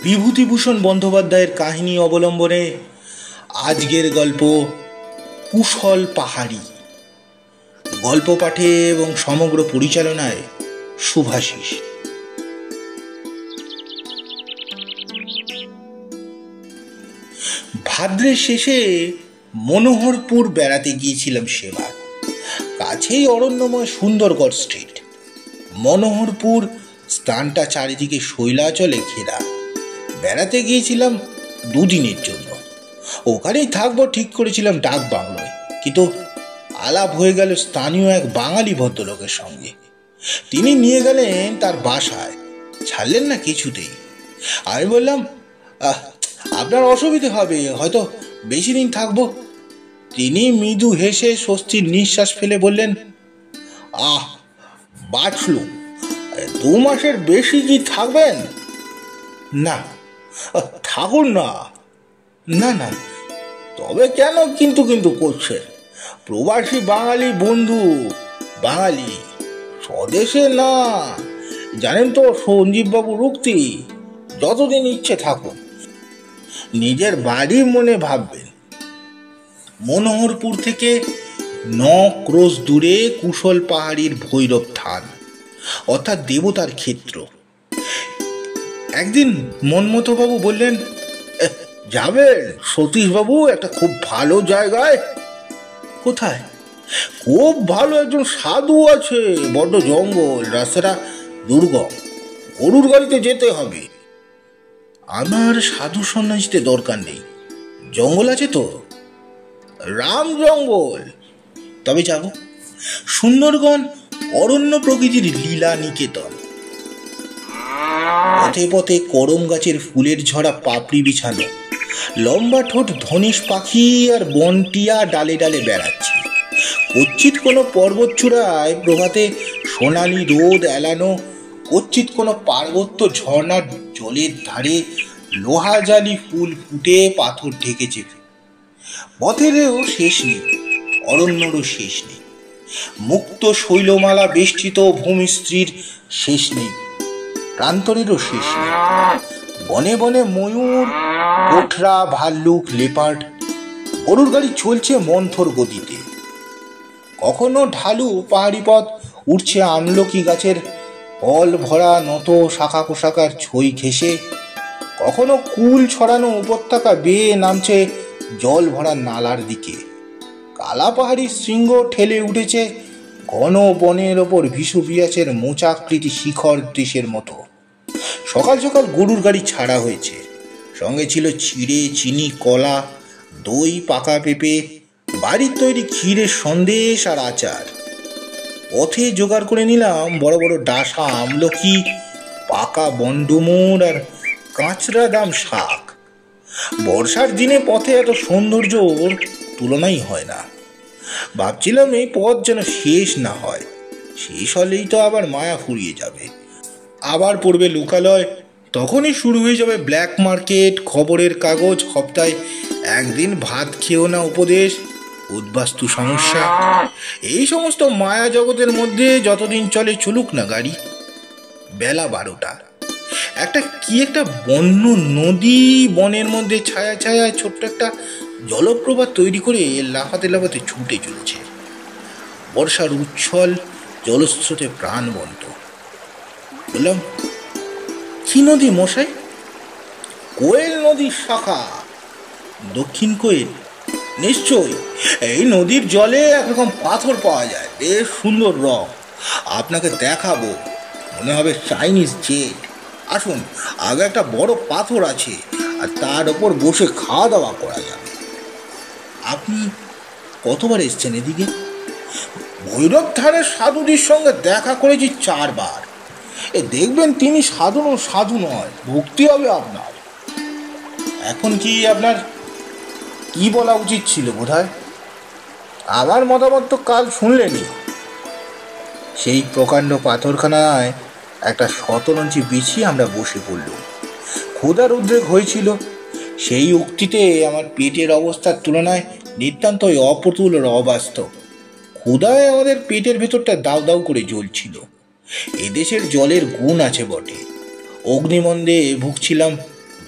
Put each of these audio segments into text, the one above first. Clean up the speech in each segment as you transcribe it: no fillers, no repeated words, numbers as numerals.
বিভূতিভূষণ বন্দ্যোপাধ্যায়ের কাহিনী অবলম্বনে আজকের গল্প কুশল পাহাড়ি। গল্প পাঠে এবং সমগ্র পরিচালনায় শুভাশিস। ভাদ্রের শেষে মনোহরপুর বেড়াতে গিয়েছিলাম সেবার। কাছেই অরণ্যময় সুন্দরগড় স্ট্রিট। মনোহরপুর স্থানটা চারিদিকে শৈলাচলে ঘেরা। বেড়াতে গিয়েছিলাম দুদিনের জন্য। ওখানেই থাকবো ঠিক করেছিলাম ডাক বাংলোয়, কিন্তু আলাপ হয়ে গেল স্থানীয় এক বাঙালি ভদ্রলোকের সঙ্গে। তিনি নিয়ে গেলেন তার বাসায়, ছাড়লেন না কিছুতেই। আমি বললাম, আপনার অসুবিধে হবে, হয়তো বেশি দিন থাকবো। তিনি মৃদু হেসে স্বস্তির নিঃশ্বাস ফেলে বললেন, বাঁচলুম, 2 মাসের বেশি কি থাকবেন? না, থাকুন না। না না, তবে কেন কিন্তু কিন্তু করছে? প্রবাসী বাঙালি বন্ধু, বাঙালি স্বদেশে না। জানেন তো সঞ্জীববাবুর উক্তি, যতদিন ইচ্ছে থাকুন, নিজের বাড়ি মনে ভাববেন। মনোহরপুর থেকে 9 ক্রোশ দূরে কুশল পাহাড়ির ভৈরব থান, অর্থাৎ দেবতার ক্ষেত্র। একদিন মন্মথবাবু বললেন, যাবেন সতীশবাবু, একটা খুব ভালো জায়গায়। কোথায়? খুব ভালো একজন সাধু আছে, বড্ড জঙ্গল, রাস্তাটা দুর্গম, গরুর গাড়িতে যেতে হবে। আমার সাধু সন্ন্যাসীতে দরকার নেই। জঙ্গল আছে তো? রাম জঙ্গল। তবে যাব। সুন্দরগণ অরণ্য প্রকৃতির লীলা নিকেতন। পথে পথে করম গাছের ফুলের ঝরা পাপড়ি বিছানো, লম্বা ঠোঁট ধনেশ পাখি আর বনটিয়া ডালে ডালে বেড়াচ্ছে। কচ্ছিত কোনো পর্বত চূড়ায় প্রভাতে সোনালি রোদ এলানো, কচ্ছিত কোনো পার্বত্য ঝর্ণার জলের ধারে লোহা জালি ফুল ফুটে পাথর ঢেকেছে। পথেরও শেষ নেই, অরণ্যরও শেষ নেই, মুক্ত শৈলমালা বেষ্টিত ভূমিস্ত্রীর শেষ নেই, প্রান্তরেরও শেষ নেই। বনে বনে ময়ূর, কোঠরা, ভাল্লুক, লেপার্ড। গরুর গাড়ি চলছে মন্থর গতিতে। কখনো ঢালু পাহাড়ি পথ উঠছে আমলকি গাছের ফল ভরা নত শাখা পোশাকার ছই ঘেঁষে, কখনো কুল ছড়ানো উপত্যকা বেয়ে নামছে জল ভরা নালার দিকে। কালা পাহাড়ি শৃঙ্গ ঠেলে উঠেছে ঘন বনের ওপর ভিসু পিয়াচের মোচাকৃতি শিখর দৃশ্যের মতো। সকাল সকাল গরুর গাড়ি ছাড়া হয়েছে। সঙ্গে ছিল চিড়ে, চিনি, কলা, দই, পাকা পেঁপে, বাড়ির তৈরি ক্ষীরের সন্দেশ আর আচার। পথে জোগাড় করে নিলাম বড় বড় ডাসা আমলকি, পাকা বনডুমুর আর কাঁচরা দাম শাক। বর্ষার দিনে পথে এত সৌন্দর্যর তুলনাই হয় না। ভাবছিলাম এই পথ যেন শেষ না হয়। শেষ হলেই তো আবার মায়া ফুরিয়ে যাবে, আবার পড়বে লোকালয়। তখনই শুরু হয়ে যাবে ব্ল্যাক মার্কেট, খবরের কাগজ, সপ্তাহে একদিন ভাত খেয়েও না উপদেশ, উদ্বাস্তু সমস্যা। এই সমস্ত মায়া জগতের মধ্যে যতদিন চলে চলুক না গাড়ি। বেলা 12টা। একটা বন্য নদী বনের মধ্যে ছায়া ছায়ায় ছোট্ট একটা জলপ্রপাত তৈরি করে লাফাতে লাফাতে ছুটে চলেছে। বর্ষার উচ্ছল জলস্রোতে প্রাণবন্ত। বললাম, কি নদী মশাই? কোয়েল নদীর শাখা। দক্ষিণ কোয়েল? নিশ্চয়ই। এই নদীর জলে একরকম পাথর পাওয়া যায়, বেশ সুন্দর রং। আপনাকে দেখাবো, মনে হবে চাইনিজ জেড। আসুন, আগে একটা বড় পাথর আছে, আর তার ওপর বসে খাওয়া দাওয়া করা যাবে। আপনি কতবার এসছেন এদিকে? ভৈরব ধারের সাধুদের সঙ্গে দেখা করেছি 4 বার। দেখবেন তিনি সাধু নয়, ভক্তি হবে আপনার। এখন কি আপনার কি বলা উচিত ছিল বোধহয়? আমার মতামত তো কাল শুনলেনি। সেই প্রকাণ্ড পাথরখানায় একটা শতরঞ্চি বিছিয়ে আমরা বসে পড়লুম। ক্ষুধার উদ্রেক হয়েছিল। সেই উক্তিতে আমার পেটের অবস্থার তুলনায় নিতান্তই অপ্রতুল আর অবাস্তব। ক্ষুধায় আমাদের পেটের ভেতরটা দাউ দাউ করে জ্বলছিল। এদেশের জলের গুণ আছে বটে, অগ্নিমন্দে ভুগছিলাম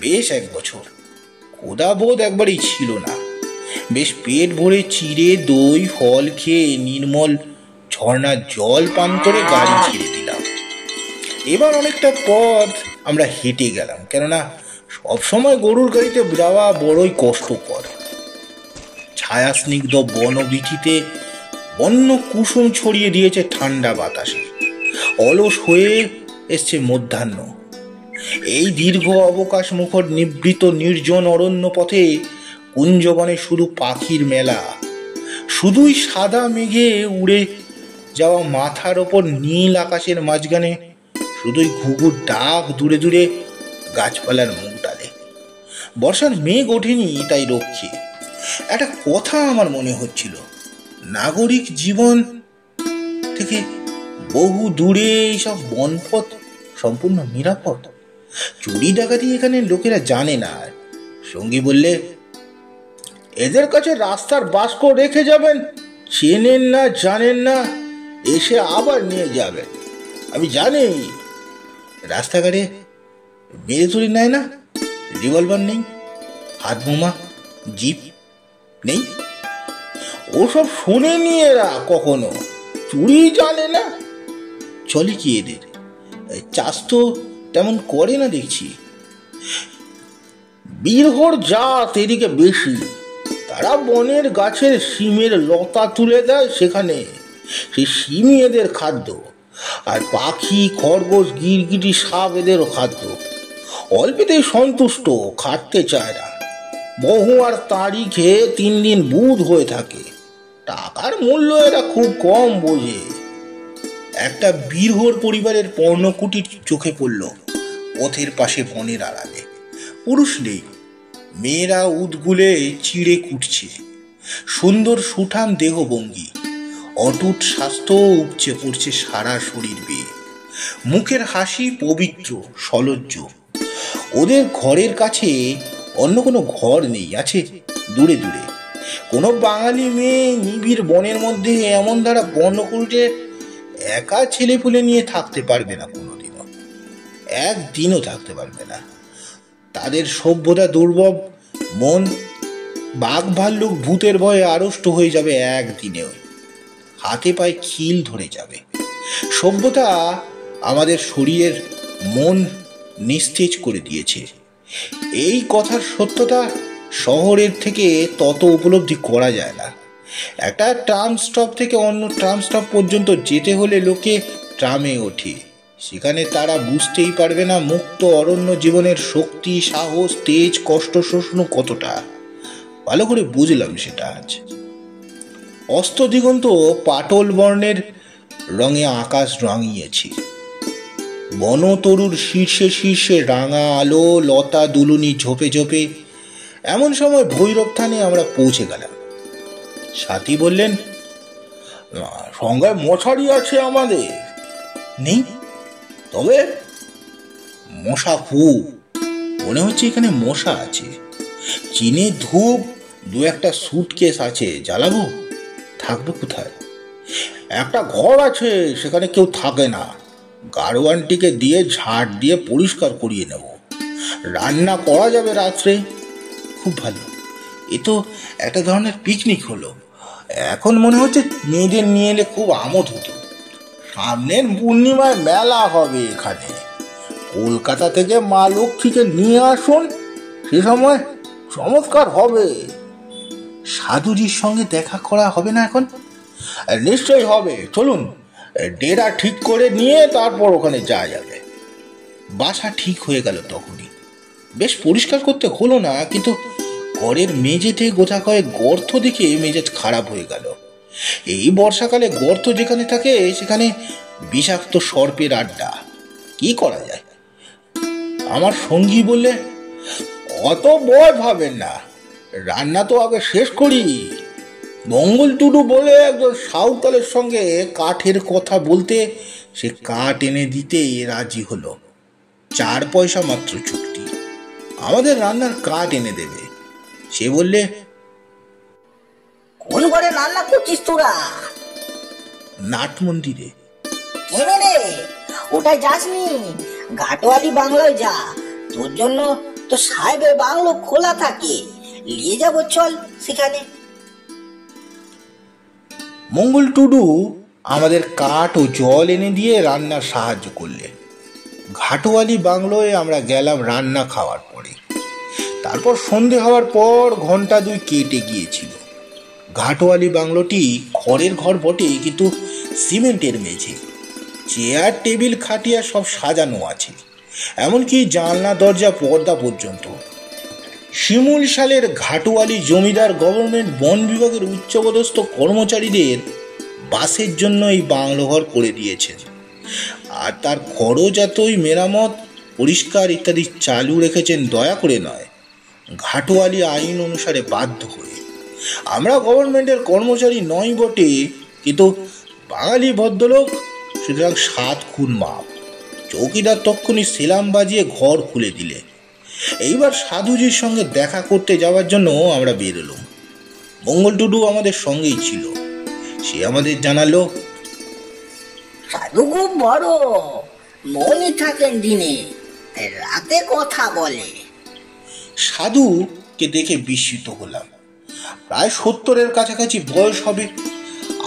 বেশ 1 বছর। ক্ষুধাবোধ একবারই ছিল না। বেশ পেট ভরে চিড়ে দই ফল খেয়ে নির্মল ঝর্ণার জল পান করে গাড়ি ছেড়ে দিলাম। এবার অনেকটা পথ আমরা হেঁটে গেলাম, কেননা সবসময় গরুর গাড়িতে যাওয়া বড়ই কষ্টকর। ছায়া স্নিগ্ধ বনবীথিতে বন্য কুসুম ছড়িয়ে দিয়েছে ঠান্ডা বাতাসে। অলস হয়ে এসছে মধ্যাহ্ন। এই দীর্ঘ অবকাশ মুখর নিবৃত নির্জন অরণ্য পথে কুঞ্জবনে শুধু পাখির মেলা। শুধুই সাদা মেঘে উড়ে যাওয়া মাথার ওপর নীল আকাশের মাঝখানে শুধুই ঘুঘুর ডাক দূরে দূরে গাছপালার মুখ ডালে। বর্ষার মেঘ ওঠেনি তাই রক্ষে। একটা কথা আমার মনে হচ্ছিল, নাগরিক জীবন থেকে বহু দূরে এইসব বনপথ সম্পূর্ণ নিরাপদ। চুরি ডাকাতি এখানে লোকেরা জানে না। সঙ্গী বললে, এদের কাছে রাস্তার বাস্ক রেখে যাবেন, চেনেন না জানেন না, এসে আবার নিয়ে যাবেন। আমি জানি রাস্তাঘাটে মেরে তুলে নেয় না, রিভলভার নেই, হাত বোমা জিপ নেই, ওসব শোনেনি এরা কখনো, চুরি জানে না। চলে কি এদের? চাষ তো তেমন করে না দেখছি। বীরহর জাত এদিকে বেশি। তারা বনের গাছের শিমের লতা তুলে দেয় সেখানে, সেই শিমই এদের খাদ্য। আর পাখি খরগোশ গিরগিটি সাপ এদেরও খাদ্য। অল্পেতেই সন্তুষ্ট, খাটতে চায় না। বহু আর তাড়ি খেয়ে 3 দিন বুধ হয়ে থাকে। টাকার মূল্য এরা খুব কম বোঝে। একটা বীরহর পরিবারের পর্ণকুটির চোখে পড়ল পথের পাশে বনের আড়ালে। পুরুষ নেই, মেয়েরা উদগুলে চিড়ে কুটছে। সুন্দর সুঠাম দেহভঙ্গি, অটুট স্বাস্থ্য উপচে পড়ছে সারা শরীর বেয়ে। মুখের হাসি পবিত্র সলজ্জ। ওদের ঘরের কাছে অন্য কোনো ঘর নেই, আছে দূরে দূরে। কোনো বাঙালি মেয়ে নিবিড় বনের মধ্যে এমন ধারা বর্ণকুটিতে একা ছেলে পুলে নিয়ে থাকতে পারবে না, কোনোদিনও, একদিনও থাকতে পারবে না। তাদের সভ্যতা দুর্বল মন বাঘ ভাল্লুক ভূতের ভয়ে আড়ষ্ট হয়ে যাবে একদিনেও। হাতে পায়ে খিল ধরে যাবে। সভ্যতা আমাদের শরীরের মন নিস্তেজ করে দিয়েছে। এই কথার সত্যতা শহরের থেকে তত উপলব্ধি করা যায় না। একটা ট্রাম স্টপ থেকে অন্য ট্রাম স্টপ পর্যন্ত যেতে হলে লোকে ট্রামে ওঠে। সেখানে তারা বুঝতেই পারবে না মুক্ত অরণ্য জীবনের শক্তি, সাহস, তেজ, কষ্ট শোষণ কতটা। ভালো করে বুঝলাম সেটা আজ। অস্ত দিগন্ত পাটল বর্ণের রঙে আকাশ রাঙিয়েছি। বনতরুর শীর্ষে শীর্ষে রাঙা আলো, লতা দুলুনি ঝোপে ঝোপে। এমন সময় ভৈরব থানে আমরা পৌঁছে গেলাম। সাথী বললেন, সঙ্গে মশারি আছে আমাদের। নেই, তবে মশা খুব। মনে হচ্ছে এখানে মশা আছে। চিনে ধূপ 2-1টা সুটকেস আছে, জ্বালাবো। থাকবে কোথায়? একটা ঘর আছে, সেখানে কেউ থাকে না। গাড়োয়ানটিকে দিয়ে ঝাড় দিয়ে পরিষ্কার করিয়ে নেব। রান্না করা যাবে রাত্রে। খুব ভালো, এ তো একটা ধরনের পিকনিক হলো। এখন মনে হচ্ছে মেয়েদের নিয়ে এলে খুব আমোদ হতো। সামনের পূর্ণিমায় মেলা হবে এখানে। কলকাতা থেকে মা লক্ষ্মীকে নিয়ে আসুন, সে সময় চমৎকার হবে। সাধুজির সঙ্গে দেখা করা হবে না এখন? নিশ্চয়ই হবে, চলুন ডেরা ঠিক করে নিয়ে তারপর ওখানে যাওয়া যাবে। বাসা ঠিক হয়ে গেল তখনই। বেশ পরিষ্কার করতে হলো না, কিন্তু ঘরের মেঝেতে গোছা কয়েক গর্ত দেখে মেজাজ খারাপ হয়ে গেল। এই বর্ষাকালে গর্ত যেখানে থাকে সেখানে বিষাক্ত সর্পের আড্ডা। কি করা যায়? আমার সঙ্গী বললে, অত ভয় ভাবেন না, রান্না তো আগে শেষ করি। মঙ্গল টুডু বলে একজন সাঁওতালের সঙ্গে কাঠের কথা বলতে সে কাঠ এনে দিতে রাজি হলো। 4 পয়সা মাত্র চুক্তি। আমাদের রান্নার কাঠ এনে দেবে। সে বললে, কোন ঘরে রান্না করছিস তোরা? নাট মন্দিরে। কেন রে, ওটাই যাসনি? ঘাটোয়ালি বাংলায় যা, তোর জন্য তো সাহেবের বাংলো খোলা থাকে, নিয়ে যাবো চল সেখানে। মঙ্গল টুডু আমাদের কাঠ ও জল এনে দিয়ে রান্নার সাহায্য করলে। ঘাটোয়ালি বাংলোয় আমরা গেলাম রান্না খাওয়ার পরে। তারপর সন্ধে হওয়ার পর ঘন্টা 2 কেটে গিয়েছিল। ঘাটোয়ালি বাংলোটি খড়ের ঘর বটে, কিন্তু সিমেন্টের মেঝে, চেয়ার টেবিল খাটিয়া সব সাজানো আছে, এমনকি জানলা দরজা পর্দা পর্যন্ত। শিমুল সালের ঘাটোয়ালি জমিদার গভর্নমেন্ট বন বিভাগের উচ্চপদস্থ কর্মচারীদের বাসের জন্য এই বাংলো ঘর করে দিয়েছেন, আর তার খরচ এতই মেরামত, পরিষ্কার ইত্যাদি চালু রেখেছেন দয়া করে নয়, ঘাটোয়ালি আইন অনুসারে বাধ্য হয়ে। আমরা গভর্নমেন্টের কর্মচারী নই বটে, কিন্তু বাঙালি ভদ্রলোক, সুতরাং 7 খুন মাপ। চৌকিদার তক্ষুনি সেলাম বাজিয়ে ঘর খুলে দিলে। এইবার সাধুজির সঙ্গে দেখা করতে যাওয়ার জন্য আমরা বেরোলাম। মঙ্গল টুডু আমাদের সঙ্গেই ছিল। সে আমাদের জানালো, সাধু খুব বড়, মনে থাকেন দিনে, রাতে কথা বলে। সাধুকে দেখে বিস্মিত হলাম। প্রায় 70-এর কাছাকাছি বয়স হবে,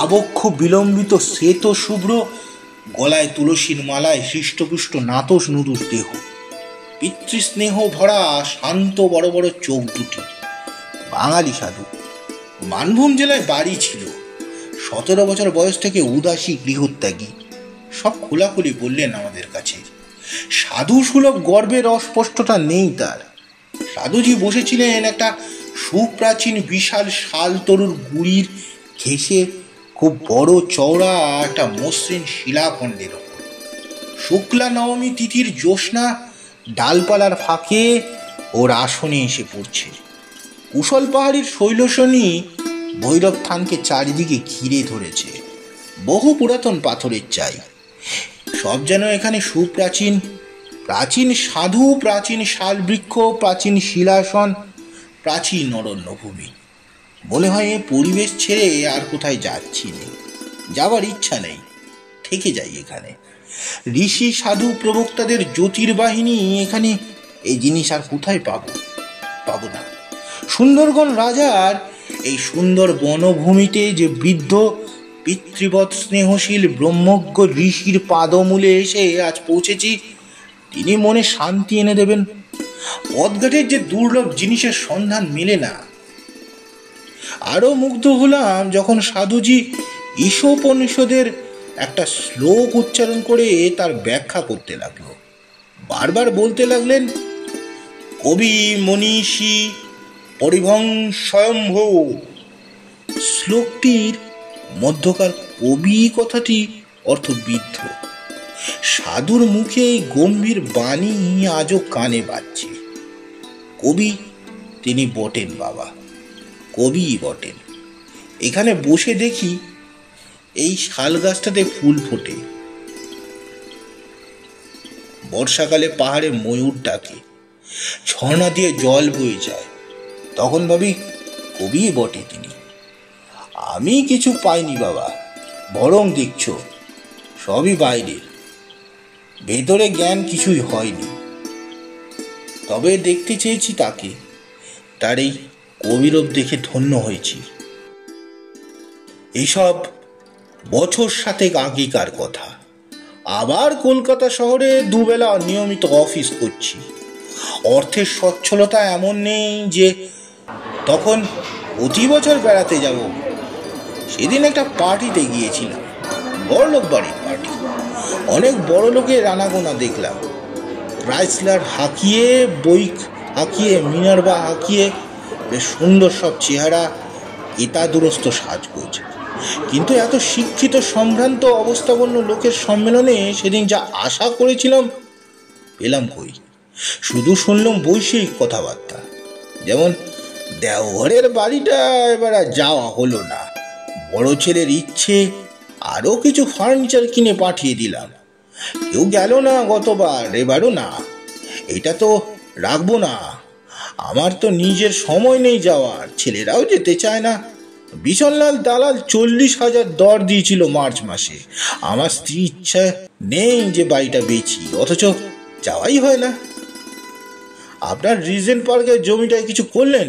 আবক্ষ বিলম্বিত শ্বেত শুভ্র, গলায় তুলসীর মালায় হৃষ্টপুষ্ট নাতস নুদুস দেহ, পিতৃস্নেহ ভরা শান্ত বড় বড় চোখ দুটি। বাঙালি সাধু। মানভূম জেলায় বাড়ি ছিল। 17 বছর বয়স থেকে উদাসী গৃহত্যাগী। সব খোলাখুলি বললেন আমাদের কাছে। সাধু সুলভ গর্বের অস্পষ্টতা নেই তার। সাধুজি বসেছিলেন একটা সুপ্রাচীন বিশাল শাল তরুর গুড়ির ঘেঁষে খুব বড় চওড়া একটা মসৃণ শিলাখণ্ডের ওপর। শুক্লা নবমী তিথির জ্যোৎস্না ডালপালার ফাঁকে ওর আসনে এসে পড়ছে। কুশল পাহাড়ির শৈলশনী ভৈরব থানকে চারিদিকে ঘিরে ধরেছে। বহু পুরাতন পাথরের চাই। সব যেন এখানে সুপ্রাচীন, প্রাচীন সাধু, প্রাচীন শাল বৃক্ষ, প্রাচীন শিলাসন, প্রাচীন অরণ্যভূমি। মনে হয় এ পরিবেশ ছেড়ে আর কোথায় যাচ্ছি না, যাবার ইচ্ছা নেই, থেকে যাই এখানে। ঋষি সাধু প্রবক্তাদের জ্যোতির্বাহিনী এখানে, এই জিনিস আর কোথায় পাবো না। সুন্দরগণ রাজার এই সুন্দর বনভূমিতে যে বৃদ্ধ পিতৃবৎ স্নেহশীল ব্রহ্মজ্ঞ ঋষির পাদমূলে এসে আজ পৌঁছেছি, তিনি মনে শান্তি এনে দেবেন। পথঘাটের যে দুর্লভ জিনিসের সন্ধান মেলে না। আরো মুগ্ধ হলাম যখন সাধুজি ঈশোপনিষদের একটা শ্লোক উচ্চারণ করে তার ব্যাখ্যা করতে লাগলো। বারবার বলতে লাগলেন, কবি মনীষী পরিভং স্বয়ম্ভু। শ্লোকটির মধ্যকার কবি কথাটি অর্থবিদ্ধ। সাধুর মুখে এই গম্ভীর বাণী আজও কানে বাজছে। কবি তিনি বটেন বাবা, কবিই বটেন। এখানে বসে দেখি এই শাল গাছটাতে ফুল ফোটে। বর্ষাকালে পাহাড়ে ময়ূর ডাকে, ঝর্ণা দিয়ে জল বয়ে যায়। তখন ভাবি কবিই বটে তিনি। আমি কিছু পাইনি বাবা, বরং দেখছ সবই বাইরের, ভেতরে জ্ঞান কিছুই হয়নি। তবে দেখতে চেয়েছি তাকে, তার এই কবিরূপ দেখে ধন্য হয়েছি। এইসব বছর 7 আগেকার কথা। আবার কলকাতা শহরে দুবেলা নিয়মিত অফিস করছি। অর্থের সচ্ছলতা এমন নেই যে তখন প্রতি বছর বেড়াতে যাব। সেদিন একটা পার্টিতে গিয়েছিলাম, বড়লোক বাড়ির পার্টি। অনেক বড় লোকের আনাগোনা দেখলাম। ক্রাইসলার হাঁকিয়ে, বইক হাঁকিয়ে, মিনার্ভা হাঁকিয়ে, বেশ সুন্দর সব চেহারা, এতাদুরস্ত সাজগোজ। কিন্তু এত শিক্ষিত সম্ভ্রান্ত অবস্থাপন্ন লোকের সম্মেলনে সেদিন যা আশা করেছিলাম পেলাম কই। শুধু শুনলাম বৈষয়িক কথাবার্তা। যেমন দেওঘরের বাড়িটা এবার আর যাওয়া হলো না। বড় ছেলের ইচ্ছে, আরও কিছু ফার্নিচার কিনে পাঠিয়ে দিলাম। কেউ গেল না গতবার, এবারও না। এটা তো রাখবো না, আমার তো নিজের সময় নেই যাওয়ার, ছেলেরাও যেতে চায় না। বিশনলাল দালাল 40,000 দর দিয়েছিল মার্চ মাসে। আমার স্ত্রী ইচ্ছা নেই যে বাড়িটা বেচি, অথচ যাওয়াই হয় না। আপনার রিজেন্ট পার্কের জমিটায় কিছু করলেন?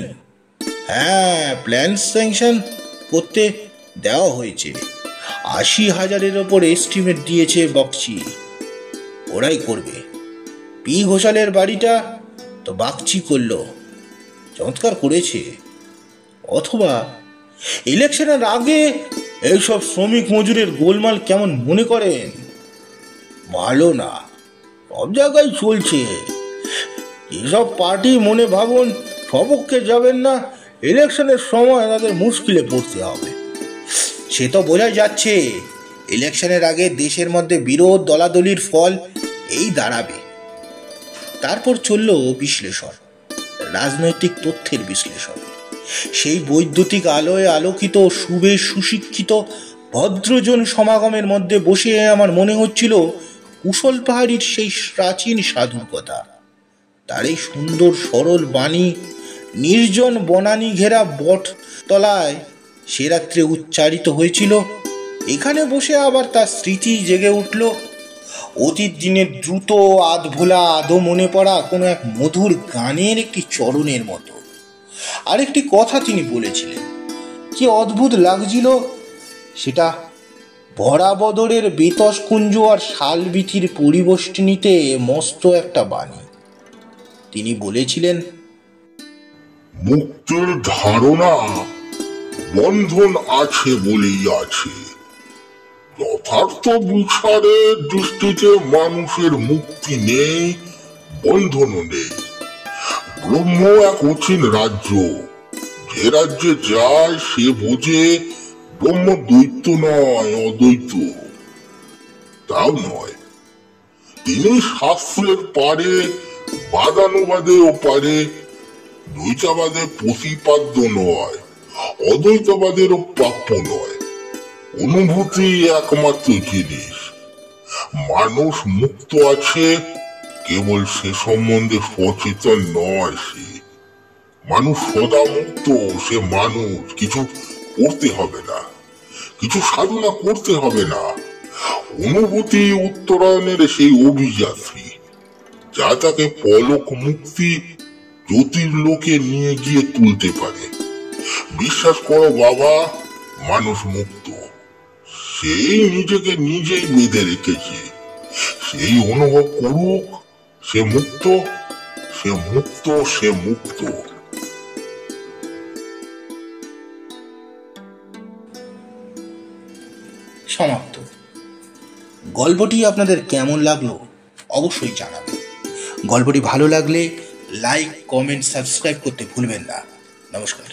হ্যাঁ, প্ল্যান স্যাংশন করতে দেওয়া হয়েছে। 80,000-এর ওপর এস্টিমেট দিয়েছে বকচি। ওরাই করবে। পি ঘোষালের বাড়িটা তো বাগচি করলো, চমৎকার করেছে। অথবা ইলেকশনের আগে এইসব শ্রমিক মজুরের গোলমাল কেমন মনে করেন? ভালো না, সব জায়গায় চলছে। এসব পার্টি মনে ভাবুন সপক্ষে যাবেন না, ইলেকশনের সময় তাদের মুশকিলে পড়তে হবে। সে তো বোঝাই যাচ্ছে। ইলেকশনের আগে দেশের মধ্যে বিরোধ দলাদলির ফল এই দাঁড়াবে। তারপর চলল বিশ্লেষণ, রাজনৈতিক তথ্যের বিশ্লেষণ। সেই বৈদ্যুতিক আলোয় আলোকিত সুবে সুশিক্ষিত ভদ্রজন সমাগমের মধ্যে বসে আমার মনে হচ্ছিল কুশল পাহাড়ির সেই প্রাচীন সাধুর কথা। তার এই সুন্দর সরল বাণী নির্জন বনানী ঘেরা বট তলায় সে রাত্রে উচ্চারিত হয়েছিল। এখানে বসে আবার তার স্মৃতি জেগে উঠল। অতীত দিনের দ্রুত আধভোলা আদৌ মনে পড়া কোনো এক মধুর গানের একটি চরণের মতো। আরেকটি কথা তিনি বলেছিলেন, কি অদ্ভুত লাগছিল সেটা। ভরা বদরের বেতস কুঞ্জ আর শালবিথির পরিবেষ্টনীতে মস্ত একটা বাণী। তিনি বলেছিলেন, মুক্তির ধারণা বন্ধন আছে বলেই আছে। যথার্থ বিচারের দৃষ্টিতে মানুষের মুক্তি নেই, বন্ধনও নেই। ব্রহ্ম এক অচিন রাজ্য, যে রাজ্যে যায় সে বোঝে ব্রহ্ম দ্বৈত নয়, অদ্বৈত। তাও নয়, তিনি শাস্ত্রের পারে বাদানুবাদে ও পারে, দ্বৈতবাদের প্রতিপাদ্য নয়, অদ্বৈতবাদেরও প্রাপ্য নয়। অনুভূতি একমাত্র জিনিস। মানুষ মুক্ত আছে, কেবল সে সম্বন্ধে সচেতন নয়। সে মানুষ সদা মুক্ত, সে মানুষ। কিছু করতে হবে না, কিছু সাধনা করতে হবে না। অনুভূতি উত্তরায়ণের সেই অভিযাত্রী, যা তাকে পলক মুক্তি জ্যোতির্লোকে নিয়ে গিয়ে তুলতে পারে। বিশ্বাস করো বাবা, মানুষ মুক্ত। সেই নিজেকে নিজেই বেঁধে রেখেছে। সেই অনুভব করুক, সে মুক্ত, সে মুক্ত, সে মুক্ত। সমাপ্ত। গল্পটি আপনাদের কেমন লাগলো অবশ্যই জানাবেন। গল্পটি ভালো লাগলে লাইক, কমেন্ট, সাবস্ক্রাইব করতে ভুলবেন না। নমস্কার।